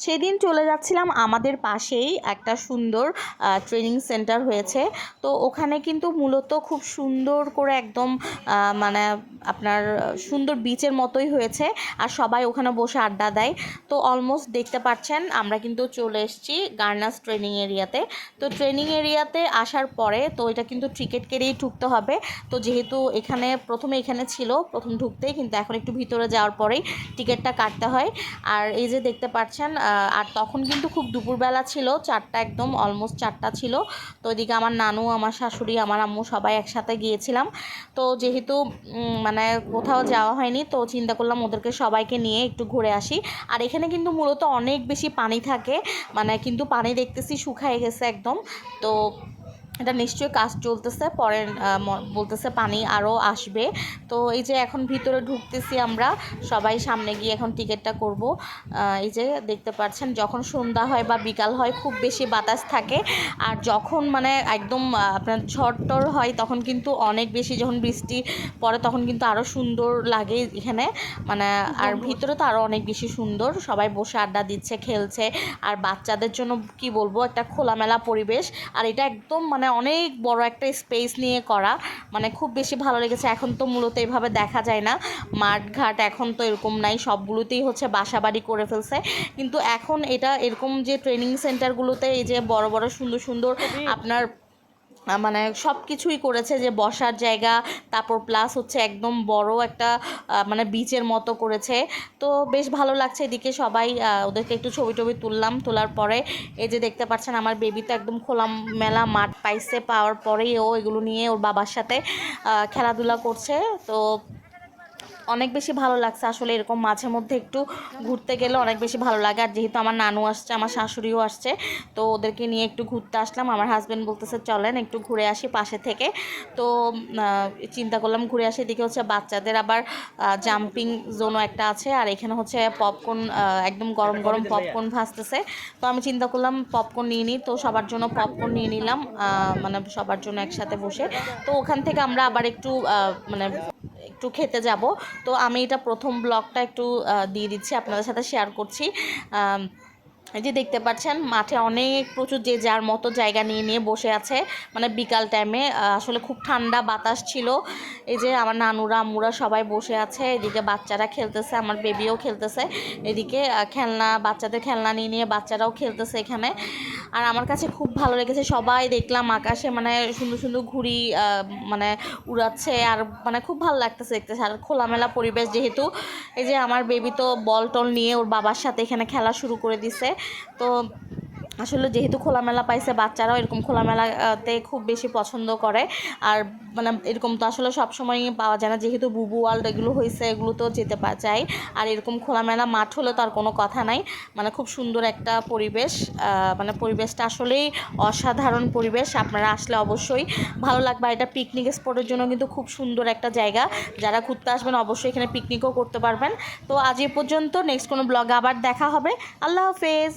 সেদিন চলে যাচ্ছিলাম, আমাদের পাশেই একটা সুন্দর ট্রেনিং সেন্টার হয়েছে। তো ওখানে কিন্তু মূলত খুব সুন্দর করে একদম মানে আপনার সুন্দর বিচের মতোই হয়েছে, আর সবাই ওখানে বসে আড্ডা দেয়। তো অলমোস্ট দেখতে পাচ্ছেন আমরা কিন্তু চলে এসেছি গার্নাস ট্রেনিং এরিয়াতে। তো ট্রেনিং এরিয়াতে আসার পরে তো এটা কিন্তু টিকিট কেটেই ঢুকতে হবে। তো যেহেতু এখানে প্রথমে ছিল প্রথম ঢুকতেই, কিন্তু এখন একটু ভিতরে যাওয়ার পরেই টিকিটটা কাটতে হয়। আর এই যে দেখতে পাচ্ছেন, আর তখন কিন্তু খুব দুপুরবেলা ছিল, 4টা একদম অলমোস্ট 4টা ছিল। তো ওইদিকে আমার নানু, আমার শাশুড়ি, আমার আম্মু সবাই একসাথে গিয়েছিলাম। তো যেহেতু মানে কোথাও যাওয়া হয়নি, তো চিন্তা করলাম ওদেরকে সবাইকে নিয়ে একটু ঘুরে আসি। আর এখানে কিন্তু মূলত অনেক বেশি পানি থাকে, মানে কিন্তু পানি দেখতেছি শুকায় গেছে একদম। তো এটা নিশ্চয়ই কাজ চলতেছে, পরে বলতেছে পানি আরও আসবে। তো এই যে এখন ভিতরে ঢুকতেছি আমরা সবাই, সামনে গিয়ে এখন টিকিটটা করব। এই যে দেখতে পাচ্ছেন, যখন সন্ধ্যা হয় বা বিকাল হয় খুব বেশি বাতাস থাকে, আর যখন মানে একদম আপনার ঝড় হয় তখন কিন্তু অনেক বেশি, যখন বৃষ্টি পড়ে তখন কিন্তু আরও সুন্দর লাগে এখানে, মানে আর ভিতরে তো আরও অনেক বেশি সুন্দর। সবাই বসে আড্ডা দিচ্ছে, খেলছে, আর বাচ্চাদের জন্য কি বলবো, একটা খোলামেলা পরিবেশ। আর এটা একদম মানে অনেক বড় একটা স্পেস নিয়ে করা, মানে খুব বেশি ভালো লেগেছে। এখন তো মূলত এভাবে দেখা যায় না, মাঠঘাট এখন তো এরকম নাই, সবগুলোতেই হচ্ছে বাসাবাড়ি করে ফেলছে। কিন্তু এখন এটা এরকম যে ট্রেনিং সেন্টারগুলোতে এই যে বড় বড় সুন্দর সুন্দর আপনার মানে সব কিছুই করেছে, যে বসার জায়গা, তারপর প্লাস হচ্ছে একদম বড় একটা মানে বিচের মতো করেছে। তো বেশ ভালো লাগছে। এদিকে সবাই ওদেরকে একটু ছবি টবি তুললাম, তোলার পরে এই যে দেখতে পাচ্ছেন আমার বেবি তো একদম খোলামেলা মাঠ পাইছে, পাওয়ার পরেই ও এগুলো নিয়ে ওর বাবার সাথে খেলাধুলা করছে। তো অনেক বেশি ভালো লাগছে আসলে, এরকম মাঝে মধ্যে একটু ঘুরতে গেলে অনেক বেশি ভালো লাগে। আর যেহেতু আমার নানু আসছে, আমার শাশুড়িও আসছে, তো ওদেরকে নিয়ে একটু ঘুরতে আসলাম। আমার হাজব্যান্ড বলতেছে চলেন একটু ঘুরে আসি পাশে থেকে। তো চিন্তা করলাম ঘুরে আসি। এদিকে হচ্ছে বাচ্চাদের আবার জাম্পিং জোনও একটা আছে, আর এখানে হচ্ছে পপকর্ন, একদম গরম গরম পপকর্ন ভাজতেছে। তো আমি চিন্তা করলাম পপকর্ন নিয়ে নিই, তো সবার জন্য পপকর্ন নিয়ে নিলাম, মানে সবার জন্য একসাথে বসে। তো ওখান থেকে আমরা আবার একটু মানে একটু খেতে যাব। তো আমি এটা প্রথম ব্লগটা একটু দিয়ে দিচ্ছি, আপনাদের সাথে শেয়ার করছি। এই যে দেখতে পাচ্ছেন মাঠে অনেক প্রচুর যে যার মতো জায়গা নিয়ে নিয়ে বসে আছে, মানে বিকাল টাইমে আসলে খুব ঠান্ডা বাতাস ছিল। এই যে আমার নানুরা আম্মুরা সবাই বসে আছে, এদিকে বাচ্চারা খেলতেছে, আমার বেবিও খেলতেছে। এদিকে খেলনা, বাচ্চাদের খেলনা নিয়ে নিয়ে বাচ্চারাও খেলতেছে এখানে। আর আমার কাছে খুব ভালো লেগেছে, সবাই দেখলাম আকাশে মানে সুন্দর সুন্দর ঘুড়ি মানে উড়াচ্ছে, আর মানে খুব ভালো লাগতেছে দেখতে। আর খোলামেলা পরিবেশ যেহেতু, এই যে আমার বেবি তো বল টল নিয়ে ওর বাবার সাথে এখানে খেলা শুরু করে দিছে। তো আসলে যেহেতু খোলামেলা পাইছে, বাচ্চারাও এরকম খোলামেলাতে খুব বেশি পছন্দ করে। আর মানে এরকম তো আসলে সবসময় পাওয়া যায় না, যেহেতু বুবু ওয়ার্ল্ড এগুলো হয়েছে, এগুলো তো যেতে চাই। আর এরকম খোলামেলা মাঠ হলে তো আর কোনো কথা নাই, মানে খুব সুন্দর একটা পরিবেশ, মানে পরিবেশটা আসলেই অসাধারণ পরিবেশ। আপনারা আসলে অবশ্যই ভালো লাগবে। এটা পিকনিক স্পটের জন্য কিন্তু খুব সুন্দর একটা জায়গা, যারা ঘুরতে আসবেন অবশ্যই এখানে পিকনিকও করতে পারবেন। তো আজ এ পর্যন্ত, নেক্সট কোনো ব্লগে আবার দেখা হবে। আল্লাহ হাফেজ।